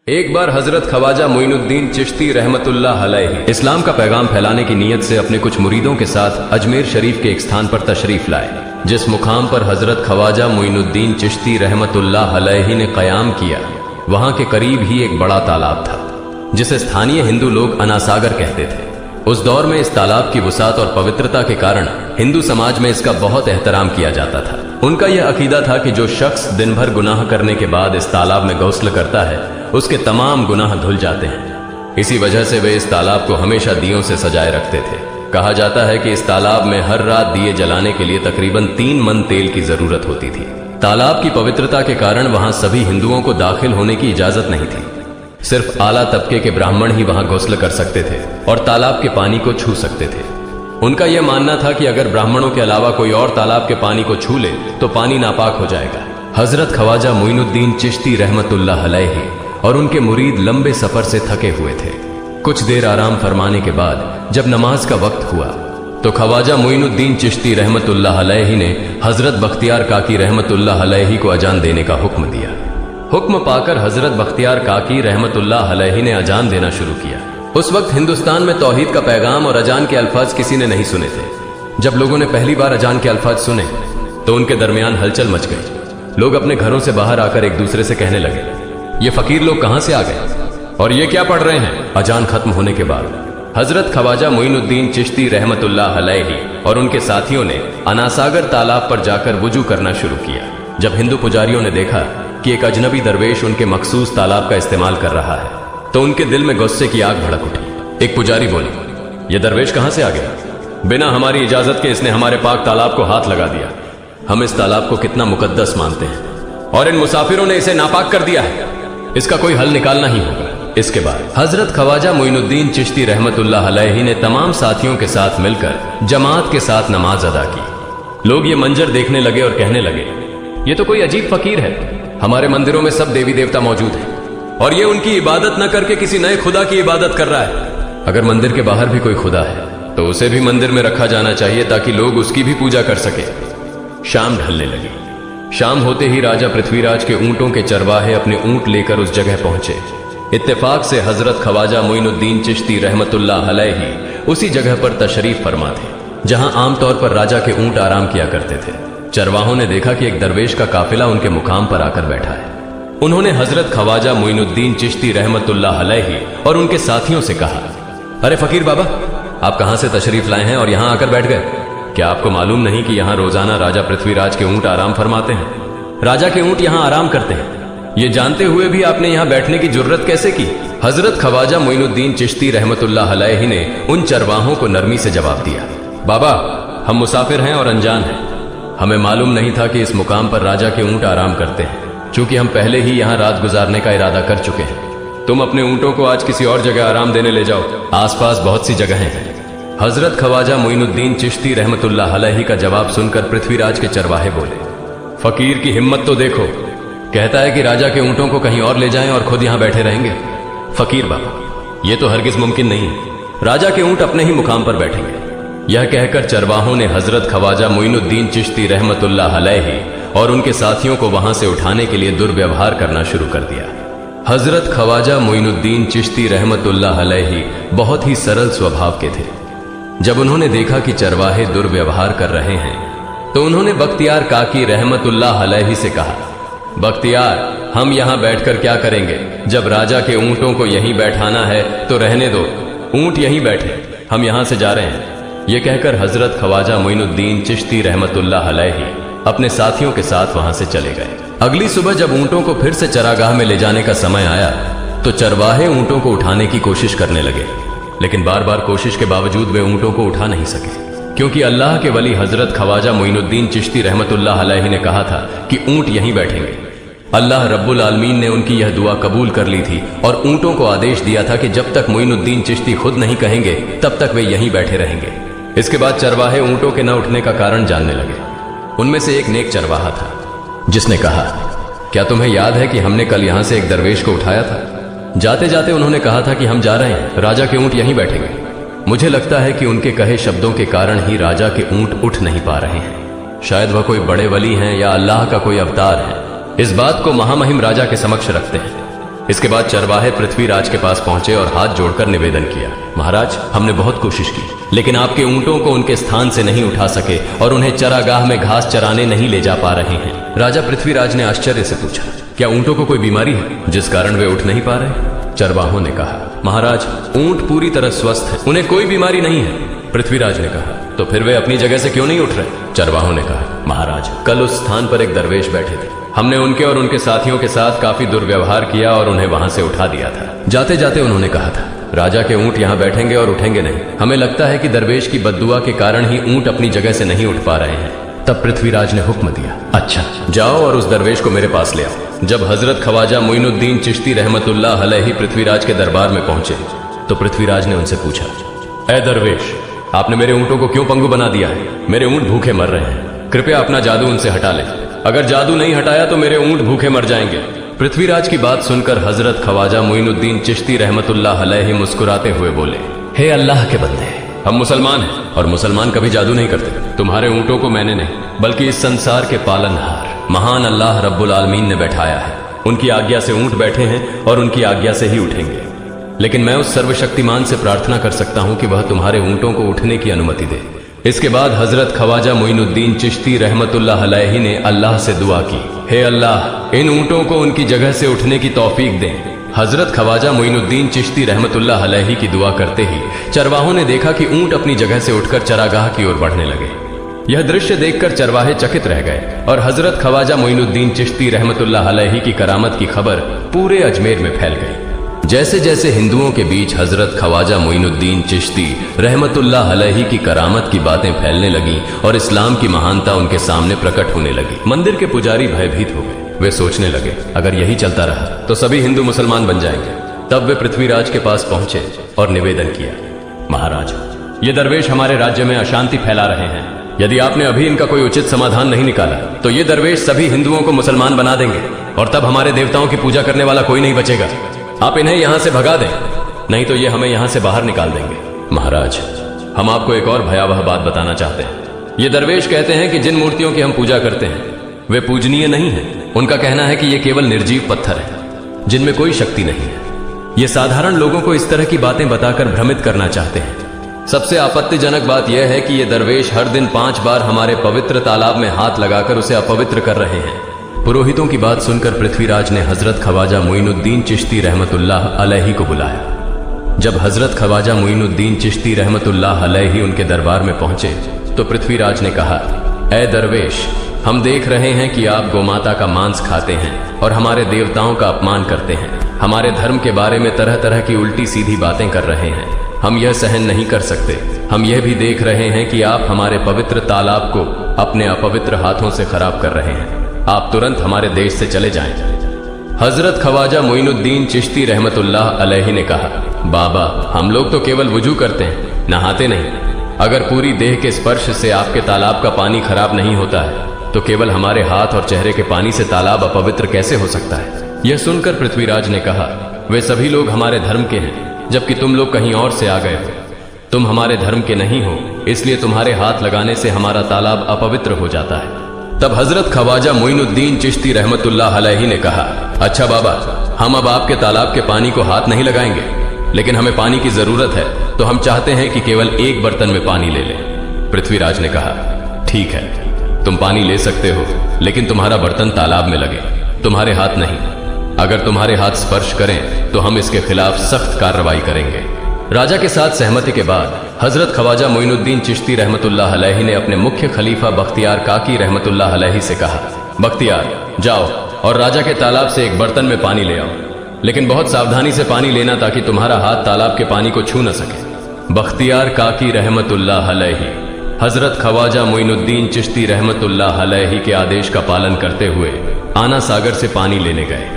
एक बार हजरत ख्वाजा मोइनुद्दीन चिश्ती रहमतुल्लाह अलैहि इस्लाम का पैगाम फैलाने की नीयत से अपने कुछ मुरीदों के साथ अजमेर शरीफ के एक स्थान पर तशरीफ लाए। जिस मुकाम पर हजरत ख्वाजा मोइनुद्दीन चिश्ती रहमतुल्लाह अलैहि ने कयाम किया, वहां के करीब ही एक बड़ा तालाब था जिसे स्थानीय हिंदू लोग अनासागर कहते थे। उस दौर में इस तालाब की वुसात और पवित्रता के कारण हिंदू समाज में इसका बहुत एहतराम किया जाता था। उनका यह अकीदा था कि जो शख्स दिन भर गुनाह करने के बाद इस तालाब में गौस्ल करता है, उसके तमाम गुनाह धुल जाते हैं। इसी वजह से वे इस तालाब को हमेशा दियों से सजाए रखते थे। कहा जाता है कि इस तालाब में हर रात दिए जलाने के लिए तकरीबन 3 मन तेल की जरूरत होती थी। तालाब की पवित्रता के कारण वहां सभी हिंदुओं को दाखिल होने की इजाजत नहीं थी। सिर्फ आला तबके के ब्राह्मण ही वहां गौस्ल कर सकते थे और तालाब के पानी को छू सकते थे। उनका यह मानना था कि अगर ब्राह्मणों के अलावा कोई और तालाब के पानी को छू ले तो पानी नापाक हो जाएगा। हजरत ख्वाजा मोइनुद्दीन चिश्ती रहमतुल्लाह अलैहि और उनके मुरीद लंबे सफर से थके हुए थे। कुछ देर आराम फरमाने के बाद जब नमाज का वक्त हुआ तो ख्वाजा मोइनुद्दीन चिश्ती रहमतुल्लाह अलैहि ने हजरत बख्तियार काकी रहमतुल्लाह अलैहि को अजान देने का हुक्म दिया। हुक्म पाकर हजरत बख्तियार काकी रहमतुल्लाह अलैहि ने अजान देना शुरू किया। उस वक्त हिंदुस्तान में तौहीद का पैगाम और अजान के अल्फाज किसी ने नहीं सुने थे। जब लोगों ने पहली बार अजान के अल्फाज सुने तो उनके दरमियान हलचल मच गई। लोग अपने घरों से बाहर आकर एक दूसरे से कहने लगे, ये फकीर लोग कहां से आ गए और ये क्या पढ़ रहे हैं। अजान खत्म होने के बाद हजरत ख्वाजा मोइनुद्दीन चिश्ती रहमतुल्लाह अलैहि और उनके साथियों ने अनासागर तालाब पर जाकर वुजू करना शुरू किया। जब हिंदू पुजारियों ने देखा कि एक अजनबी दरवेश उनके मखसूस तालाब का इस्तेमाल कर रहा है तो उनके दिल में गुस्से की आग भड़क उठी। एक पुजारी बोली, यह दरवेश कहां से आ गया? बिना हमारी इजाजत के इसने हमारे पाक तालाब को हाथ लगा दिया। हम इस तालाब को कितना मुकद्दस मानते हैं और इन मुसाफिरों ने इसे नापाक कर दिया है। इसका कोई हल निकालना ही होगा। इसके बाद हजरत ख्वाजा मोइनुद्दीन चिश्ती रहमतुल्लाह अलैहि ने तमाम साथियों के साथ मिलकर जमात के साथ नमाज अदा की। लोग ये मंजर देखने लगे और कहने लगे, ये तो कोई अजीब फकीर है। हमारे मंदिरों में सब देवी देवता मौजूद हैं और ये उनकी इबादत न करके किसी नए खुदा की इबादत कर रहा है। अगर मंदिर के बाहर भी कोई खुदा है तो उसे भी मंदिर में रखा जाना चाहिए ताकि लोग उसकी भी पूजा कर सके। शाम ढलने लगी। शाम होते ही राजा पृथ्वीराज के ऊंटों के चरवाहे अपने ऊंट लेकर उस जगह पहुंचे। इत्तेफाक से हजरत ख्वाजा मोइनुद्दीन चिश्ती रहमतुल्लाह अलैहि उसी जगह पर तशरीफ फरमा थे जहां आमतौर पर राजा के ऊंट आराम किया करते थे। चरवाहों ने देखा कि एक दरवेश का काफिला उनके मुकाम पर आकर बैठा है। उन्होंने हजरत ख्वाजा मोइनुद्दीन चिश्ती रहमतुल्लाह अलैहि और उनके साथियों से कहा, अरे फकीर बाबा, आप कहां से तशरीफ लाए हैं और यहां आकर बैठ गए? क्या आपको मालूम नहीं कि यहां रोजाना राजा पृथ्वीराज के ऊंट आराम फरमाते हैं? राजा के ऊंट यहां आराम करते हैं। ये जानते हुए भी आपने यहां बैठने की जुर्रत कैसे की? हजरत ख्वाजा मोइनुद्दीन चिश्ती रहमतुल्लाह अलैहि ने उन चरवाहों को नरमी से जवाब दिया, बाबा, हम मुसाफिर हैं और अनजान हैं। हमें मालूम नहीं था कि इस मुकाम पर राजा के ऊंट आराम करते हैं। चूंकि हम पहले ही यहां रात गुजारने का इरादा कर चुके हैं, तुम अपने ऊंटों को आज किसी और जगह आराम देने ले जाओ। आसपास बहुत सी जगहें हैं। हजरत ख्वाजा मोइनुद्दीन चिश्ती रहमतुल्लाह अलैहि का जवाब सुनकर पृथ्वीराज के चरवाहे बोले, फकीर की हिम्मत तो देखो, कहता है कि राजा के ऊंटों को कहीं और ले जाएं और खुद यहां बैठे रहेंगे। फकीर बाबा, यह तो हरगिज मुमकिन नहीं है। राजा के ऊंट अपने ही मुकाम पर बैठेंगे। यह कहकर चरवाहों ने हजरत ख्वाजा मोइनुद्दीन चिश्ती रहमतुल्लाह अलैहि और उनके साथियों को वहां से उठाने के लिए दुर्व्यवहार करना शुरू कर दिया। हजरत ख्वाजा मोइनुद्दीन चिश्ती रहमतुल्लाह अलैहि बहुत ही सरल स्वभाव के थे। जब उन्होंने देखा कि चरवाहे दुर्व्यवहार कर रहे हैं तो उन्होंने बख्तियार काकी रहमतुल्लाह अलैहि से कहा, बख्तियार, हम यहां बैठकर क्या करेंगे? जब राजा के ऊंटों को यहीं बैठाना है तो रहने दो, ऊंट यहीं बैठे, हम यहां से जा रहे हैं। यह कहकर हजरत ख्वाजा मोइनुद्दीन चिश्ती रहमतुल्लाह अलैहि अपने साथियों के साथ वहां से चले गए। अगली सुबह जब ऊंटों को फिर से चरागाह में ले जाने का समय आया तो चरवाहे ऊंटों को उठाने की कोशिश करने लगे, लेकिन बार बार कोशिश के बावजूद वे ऊंटों को उठा नहीं सके, क्योंकि अल्लाह के वली हजरत ख्वाजा मोइनुद्दीन चिश्ती रहमतुल्लाह अलैहि ने कहा था कि ऊंट यहीं बैठेंगे। अल्लाह रब्बुल आलमीन ने उनकी यह दुआ कबूल कर ली थी और ऊंटों को आदेश दिया था कि जब तक मोइनुद्दीन चिश्ती खुद नहीं कहेंगे तब तक वे यहीं बैठे रहेंगे। इसके बाद चरवाहे ऊंटों के न उठने का कारण जानने लगे। उनमें से एक नेक चरवाहा था जिसने कहा, क्या तुम्हें याद है कि हमने कल यहां से एक दरवेश को उठाया था? जाते जाते उन्होंने कहा था कि हम जा रहे हैं, राजा के ऊंट यहीं बैठेंगे। मुझे लगता है कि उनके कहे शब्दों के कारण ही राजा के ऊंट उठ नहीं पा रहे हैं। शायद वह कोई बड़े वली हैं या अल्लाह का कोई अवतार है। इस बात को महामहिम राजा के समक्ष रखते हैं। इसके बाद चरवाहे पृथ्वीराज के पास पहुंचे और हाथ जोड़कर निवेदन किया, महाराज, हमने बहुत कोशिश की, लेकिन आपके ऊंटों को उनके स्थान से नहीं उठा सके और उन्हें चरागाह में घास चराने नहीं ले जा पा रहे हैं। राजा पृथ्वीराज ने आश्चर्य से पूछा, क्या ऊंटों को कोई बीमारी है जिस कारण वे उठ नहीं पा रहे? चरवाहों ने कहा, महाराज, ऊंट पूरी तरह स्वस्थ है, उन्हें कोई बीमारी नहीं है। पृथ्वीराज ने कहा, तो फिर वे अपनी जगह से क्यों नहीं उठ रहे? चरवाहों ने कहा, महाराज, कल उस स्थान पर एक दरवेश बैठे थे, हमने उनके और उनके साथियों के साथ काफी दुर्व्यवहार किया और उन्हें वहां से उठा दिया था। जाते जाते उन्होंने कहा था, राजा के ऊंट यहाँ बैठेंगे और उठेंगे नहीं। हमें लगता है कि दरवेश की बद्दुआ के कारण ही ऊंट अपनी जगह से नहीं उठ पा रहे हैं। तब पृथ्वीराज ने हुक्म दिया, अच्छा, जाओ और उस दरवेश को मेरे पास ले आओ। जब हजरत ख्वाजा मोइनुद्दीन चिश्ती रहमतुल्लाह अलैहि पृथ्वीराज के दरबार में पहुंचे तो पृथ्वीराज ने उनसे पूछा, ऐ दरवेश, आपने मेरे ऊंटों को क्यों पंगु बना दिया है? मेरे ऊंट भूखे मर रहे हैं, कृपया अपना जादू उनसे हटा लें। अगर जादू नहीं हटाया तो मेरे ऊंट भूखे मर जाएंगे। पृथ्वीराज की बात सुनकर हजरत ख्वाजा मोइनुद्दीन चिश्ती रहमतुल्लाह अलैहि मुस्कुराते हुए बोले, हे अल्लाह के बंदे, हम मुसलमान हैं और मुसलमान कभी जादू नहीं करते। तुम्हारे ऊंटों को मैंने नहीं बल्कि इस संसार के पालनहार महान अल्लाह रब्बुल आलमीन ने बैठाया है। उनकी आज्ञा से ऊंट बैठे हैं और उनकी आज्ञा से ही उठेंगे। लेकिन मैं उस सर्वशक्तिमान से प्रार्थना कर सकता हूं कि वह तुम्हारे ऊंटों को उठने की अनुमति दे। इसके बाद हजरत ख्वाजा मोइनुद्दीन चिश्ती रहमतुल्लाह अलैहि ने अल्लाह से दुआ की, हे अल्लाह, इन ऊंटों को उनकी जगह से उठने की तौफीक दें। हजरत ख्वाजा मोइनुद्दीन चिश्ती रहमतुल्लाह अलैहि की दुआ करते ही चरवाहों ने देखा कि ऊंट अपनी जगह से उठकर चरागाह की ओर बढ़ने लगे। यह दृश्य देखकर चरवाहे चकित रह गए और हजरत ख्वाजा मोइनुद्दीन चिश्ती रहमतुल्लाह अलैहि की करामत की खबर पूरे अजमेर में फैल गई। जैसे जैसे हिंदुओं के बीच हजरत ख्वाजा मोइनुद्दीन चिश्ती रहमतुल्लाह अलैहि की करामत की बातें फैलने लगी और इस्लाम की महानता उनके सामने प्रकट होने लगी, मंदिर के पुजारी भयभीत हो गए। वे सोचने लगे, अगर यही चलता रहा तो सभी हिंदू मुसलमान बन जाएंगे। तब वे पृथ्वीराज के पास पहुंचे और निवेदन किया, महाराज, ये दरवेश हमारे राज्य में अशांति फैला रहे हैं। यदि आपने अभी इनका कोई उचित समाधान नहीं निकाला तो ये दरवेश सभी हिंदुओं को मुसलमान बना देंगे और तब हमारे देवताओं की पूजा करने वाला कोई नहीं बचेगा। आप इन्हें यहां से भगा दें, नहीं तो ये हमें यहां से बाहर निकाल देंगे। महाराज, हम आपको एक और भयावह बात बताना चाहते हैं। ये दरवेश कहते हैं कि जिन मूर्तियों की हम पूजा करते हैं वे पूजनीय नहीं है। उनका कहना है कि ये केवल निर्जीव पत्थर है जिनमें कोई शक्ति नहीं है। ये साधारण लोगों को इस तरह की बातें बताकर भ्रमित करना चाहते हैं। सबसे आपत्तिजनक बात यह है कि ये दरवेश हर दिन 5 बार हमारे पवित्र तालाब में हाथ लगाकर उसे अपवित्र कर रहे हैं। पुरोहितों की बात सुनकर पृथ्वीराज ने हजरत ख्वाजा मोइनुद्दीन चिश्ती रहमतुल्लाह अलैहि को बुलाया। जब हजरत ख्वाजा मोइनुद्दीन चिश्ती रहमतुल्लाह अलैहि उनके दरबार में पहुंचे तो पृथ्वीराज ने कहा, ऐ दरवेश, हम देख रहे हैं कि आप गोमाता का मांस खाते हैं और हमारे देवताओं का अपमान करते हैं। हमारे धर्म के बारे में तरह तरह की उल्टी सीधी बातें कर रहे हैं। हम यह सहन नहीं कर सकते। हम यह भी देख रहे हैं कि आप हमारे पवित्र तालाब को अपने अपवित्र हाथों से खराब कर रहे हैं। आप तुरंत हमारे देश से चले जाएं। हजरत ख्वाजा मोइनुद्दीन चिश्ती रहमतुल्लाह अलैहि ने कहा, बाबा, हम लोग तो केवल वुजू करते हैं, नहाते नहीं। अगर पूरी देह के स्पर्श से आपके तालाब का पानी खराब नहीं होता है तो केवल हमारे हाथ और चेहरे के पानी से तालाब अपवित्र कैसे हो सकता है? यह सुनकर पृथ्वीराज ने कहा, वे सभी लोग हमारे धर्म के हैं, जबकि तुम लोग कहीं और से आ गए हो। तुम हमारे धर्म के नहीं हो, इसलिए तुम्हारे हाथ लगाने से हमारा तालाब अपवित्र हो जाता है। तब हजरत ख्वाजा मोइनुद्दीन चिश्ती रहमतुल्लाह अलैहि ने कहा, अच्छा बाबा, हम अब आपके तालाब के पानी को हाथ नहीं लगाएंगे, लेकिन हमें पानी की जरूरत है तो हम चाहते हैं कि केवल एक बर्तन में पानी ले लें। पृथ्वीराज ने कहा, ठीक है, तुम पानी ले सकते हो, लेकिन तुम्हारा बर्तन तालाब में लगे, तुम्हारे हाथ नहीं। अगर तुम्हारे हाथ स्पर्श करें तो हम इसके खिलाफ सख्त कार्रवाई करेंगे। राजा के साथ सहमति के बाद हजरत ख्वाजा मोइनुद्दीन चिश्ती रहमतुल्लाह अलैहि ने अपने मुख्य खलीफा बख्तियार काकी रहमतुल्लाह अलैहि से कहा, बख्तियार, जाओ और राजा के तालाब से एक बर्तन में पानी ले आओ, लेकिन बहुत सावधानी से पानी लेना ताकि तुम्हारा हाथ तालाब के पानी को छू न सके। बख्तियार काकी रहमतुल्लाह अलैहि हजरत ख्वाजा मोइनुद्दीन चिश्ती रहमतुल्लाह अलैहि के आदेश का पालन करते हुए आना सागर से पानी लेने गए।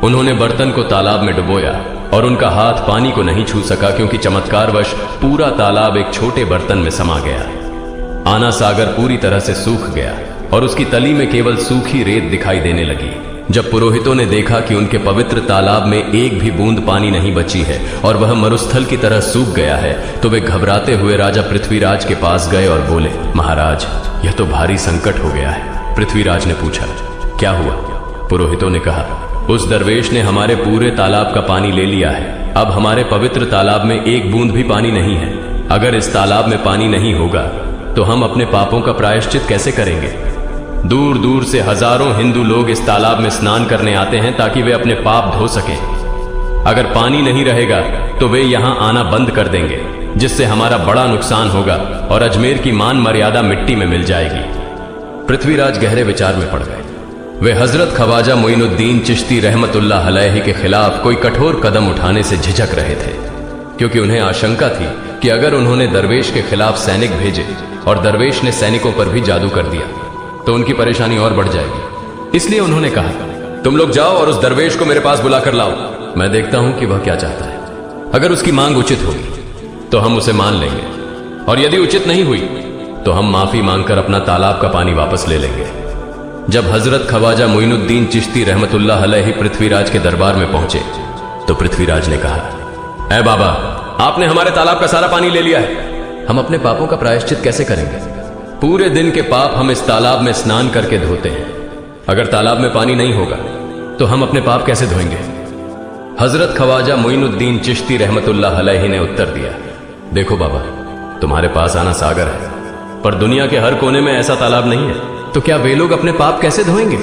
उन्होंने बर्तन को तालाब में डुबोया और उनका हाथ पानी को नहीं छू सका क्योंकि चमत्कारवश पूरा तालाब एक छोटे बर्तन में समा गया। आना सागर पूरी तरह से सूख गया और उसकी तली में केवल सूखी रेत दिखाई देने लगी। जब पुरोहितों ने देखा कि उनके पवित्र तालाब में एक भी बूंद पानी नहीं बची है और वह मरुस्थल की तरह सूख गया है तो वे घबराते हुए राजा पृथ्वीराज के पास गए और बोले, महाराज, यह तो भारी संकट हो गया है। पृथ्वीराज ने पूछा, क्या हुआ? पुरोहितों ने कहा, उस दरवेश ने हमारे पूरे तालाब का पानी ले लिया है। अब हमारे पवित्र तालाब में एक बूंद भी पानी नहीं है। अगर इस तालाब में पानी नहीं होगा तो हम अपने पापों का प्रायश्चित कैसे करेंगे? दूर दूर से हजारों हिंदू लोग इस तालाब में स्नान करने आते हैं ताकि वे अपने पाप धो सकें। अगर पानी नहीं रहेगा तो वे यहां आना बंद कर देंगे, जिससे हमारा बड़ा नुकसान होगा और अजमेर की मान मर्यादा मिट्टी में मिल जाएगी। पृथ्वीराज गहरे विचार में पड़ गए। वे हजरत ख्वाजा मोइनुद्दीन चिश्ती रहमतुल्लाह अलैहि के खिलाफ कोई कठोर कदम उठाने से झिझक रहे थे, क्योंकि उन्हें आशंका थी कि अगर उन्होंने दरवेश के खिलाफ सैनिक भेजे और दरवेश ने सैनिकों पर भी जादू कर दिया तो उनकी परेशानी और बढ़ जाएगी। इसलिए उन्होंने कहा, तुम लोग जाओ और उस दरवेश को मेरे पास बुलाकर लाओ। मैं देखता हूं कि वह क्या चाहता है। अगर उसकी मांग उचित होगी तो हम उसे मान लेंगे, और यदि उचित नहीं हुई तो हम माफी मांगकर अपना तालाब का पानी वापस ले लेंगे। जब हजरत ख्वाजा मोइनुद्दीन चिश्ती रहमतुल्लाह अलैहि पृथ्वीराज के दरबार में पहुंचे तो पृथ्वीराज ने कहा, ऐ बाबा, आपने हमारे तालाब का सारा पानी ले लिया है। हम अपने पापों का प्रायश्चित कैसे करेंगे? पूरे दिन के पाप हम इस तालाब में स्नान करके धोते हैं। अगर तालाब में पानी नहीं होगा तो हम अपने पाप कैसे धोएंगे? हजरत ख्वाजा मोइनुद्दीन चिश्ती रहमतुल्लाह अलैहि ने उत्तर दिया, देखो बाबा, तुम्हारे पास आना सागर है, पर दुनिया के हर कोने में ऐसा तालाब नहीं है, तो क्या वे लोग अपने पाप कैसे धोएंगे?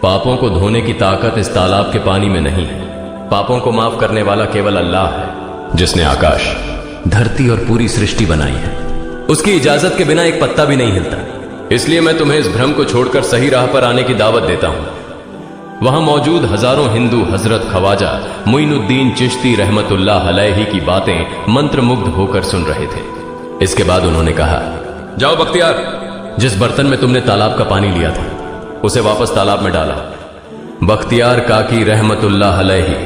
पापों को धोने की ताकत इस तालाब के पानी में नहीं है। पापों को माफ करने वाला केवल अल्लाह है, जिसने आकाश, धरती और पूरी सृष्टि बनाई है। उसकी इजाजत के बिना एक पत्ता भी नहीं हिलता। इसलिए मैं तुम्हें इस भ्रम को छोड़कर सही राह पर आने की दावत देता हूं। वहां मौजूद हजारों हिंदू हजरत ख्वाजा मोइनुद्दीन चिश्ती रहमतुल्लाह अलैहि की बातें मंत्रमुग्ध होकर सुन रहे थे। इसके बाद उन्होंने कहा, जाओ बख्तियार, जिस बर्तन में तुमने तालाब का पानी लिया था उसे वापस तालाब में डाला। बख्तियार काकी रहमतुल्लाह अलैहि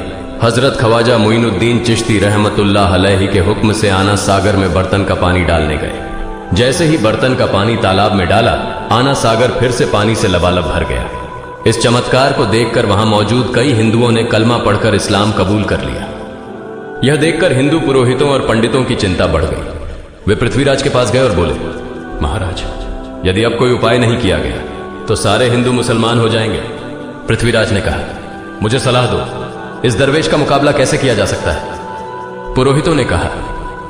हजरत ख्वाजा मोइनुद्दीन चिश्ती रहमतुल्लाह अलैहि के हुक्म से आना सागर में बर्तन का पानी डालने गए। जैसे ही बर्तन का पानी तालाब में डाला, आना सागर फिर से पानी से लबालब भर गया। इस चमत्कार को देखकर वहां मौजूद कई हिंदुओं ने कलमा पढ़कर इस्लाम कबूल कर लिया। यह देखकर हिंदू पुरोहितों और पंडितों की चिंता बढ़ गई। वे पृथ्वीराज के पास गए और बोले, महाराज, यदि अब कोई उपाय नहीं किया गया तो सारे हिंदू मुसलमान हो जाएंगे। पृथ्वीराज ने कहा, मुझे सलाह दो, इस दरवेश का मुकाबला कैसे किया जा सकता है? पुरोहितों ने कहा,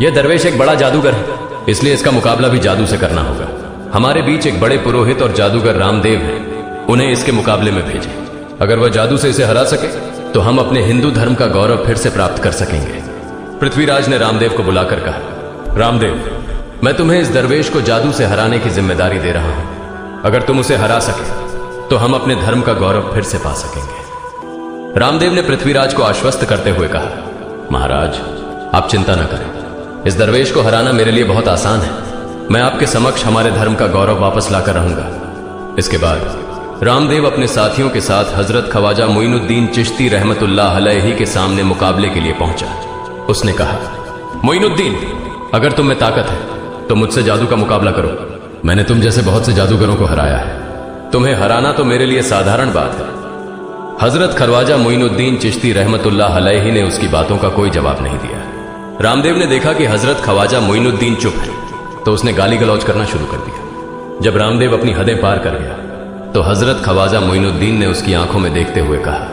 यह दरवेश एक बड़ा जादूगर है, इसलिए इसका मुकाबला भी जादू से करना होगा। हमारे बीच एक बड़े पुरोहित और जादूगर रामदेव हैं, उन्हें इसके मुकाबले में भेजें। अगर वह जादू से इसे हरा सके तो हम अपने हिंदू धर्म का गौरव फिर से प्राप्त कर सकेंगे। पृथ्वीराज ने रामदेव को बुलाकर कहा, रामदेव, मैं तुम्हें इस दरवेश को जादू से हराने की जिम्मेदारी दे रहा हूं। अगर तुम उसे हरा सके तो हम अपने धर्म का गौरव फिर से पा सकेंगे। रामदेव ने पृथ्वीराज को आश्वस्त करते हुए कहा, महाराज, आप चिंता न करें, इस दरवेश को हराना मेरे लिए बहुत आसान है। मैं आपके समक्ष हमारे धर्म का गौरव वापस लाकर रहूंगा। इसके बाद रामदेव अपने साथियों के साथ हजरत ख्वाजा मोइनुद्दीन चिश्ती रहमतुल्लाह अलैहि के सामने मुकाबले के लिए पहुंचा। उसने कहा, मोइनुद्दीन, अगर तुम में ताकत है तो मुझसे जादू का मुकाबला करो। मैंने तुम जैसे बहुत से जादूगरों को हराया है, तुम्हें हराना तो मेरे लिए साधारण बात है। हजरत ख्वाजा मोइनुद्दीन चिश्ती रहमतुल्लाह अलैहि ने उसकी बातों का कोई जवाब नहीं दिया। रामदेव ने देखा कि हजरत ख्वाजा मोइनुद्दीन चुप है, तो उसने गाली गलौज करना शुरू कर दिया। जब रामदेव अपनी हदें पार कर गया तो हजरत ख्वाजा मोइनुद्दीन ने उसकी आंखों में देखते हुए कहा,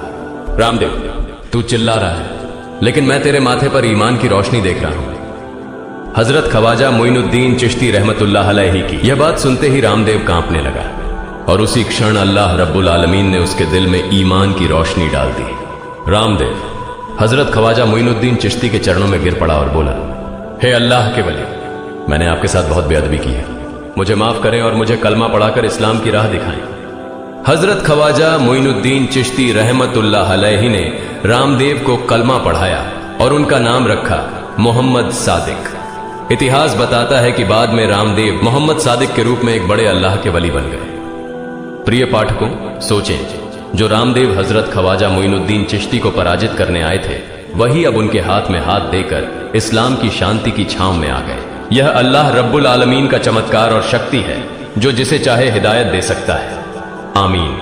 रामदेव, तू चिल्ला रहा है, लेकिन मैं तेरे माथे पर ईमान की रोशनी देख रहा हूं। हजरत ख्वाजा मोइनुद्दीन चिश्ती रहमतुल्लाह अलैहि की यह बात सुनते ही रामदेव कांपने लगा, और उसी क्षण अल्लाह रब्बुल आलमीन ने उसके दिल में ईमान की रोशनी डाल दी। रामदेव हजरत ख्वाजा मोइनुद्दीन चिश्ती के चरणों में गिर पड़ा और बोला, हे अल्लाह के वली, मैंने आपके साथ बहुत बेअदबी की है, मुझे माफ करें और मुझे कलमा पढ़ाकर इस्लाम की राह दिखाएं। हजरत ख्वाजा मोइनुद्दीन चिश्ती रहमतुल्लाह अलैहि ने रामदेव को कलमा पढ़ाया और उनका नाम रखा मोहम्मद सादिक। इतिहास बताता है कि बाद में रामदेव मोहम्मद सादिक के रूप में एक बड़े अल्लाह के वली बन गए। प्रिय पाठकों, सोचें, जो रामदेव हजरत ख्वाजा मोइनुद्दीन चिश्ती को पराजित करने आए थे, वही अब उनके हाथ में हाथ देकर इस्लाम की शांति की छांव में आ गए। यह अल्लाह रब्बुल आलमीन का चमत्कार और शक्ति है, जो जिसे चाहे हिदायत दे सकता है। आमीन।